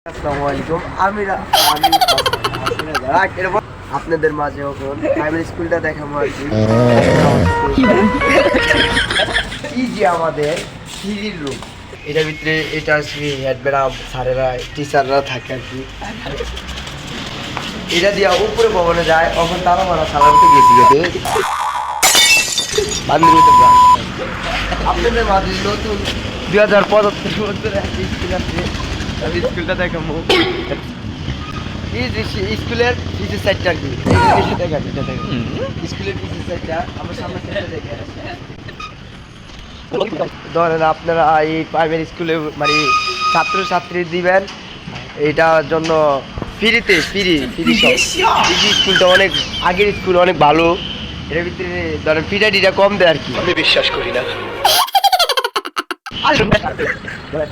আসসালামু আলাইকুম। আপনাদের মাঝে এখন প্রাইমারি স্কুলটা দেখাবো আর কি। এই যে আমাদের থ্রির রুম, এটার ভিতরে এটা আসলে হেড ম্যাডাম স্যারেরা টিচাররা থাকে আর কি। এটা দিয়ে উপরে ভবনে যায়, তখন তারা মারা সালামতে গেছি আপনাদের মাঝে নতুন 2075 বছরের স্কুল আছে, স্কুলটা দেখাবো। স্কুলের পিছের সাইডটা আর কি, স্কুলের পিছের সাইডটা আমার সামনে থেকে দেখে। ধরেন আপনারা এই প্রাইমারি স্কুলে মানে ছাত্রছাত্রী দিবেন, এটার জন্য ফ্রি স্কুলটা অনেক আগের স্কুল, অনেক ভালো। এটার ভিতরে ধরেন ফিটাডিটা কম দেয় আর কি। আমি বিশ্বাস করি না। এটা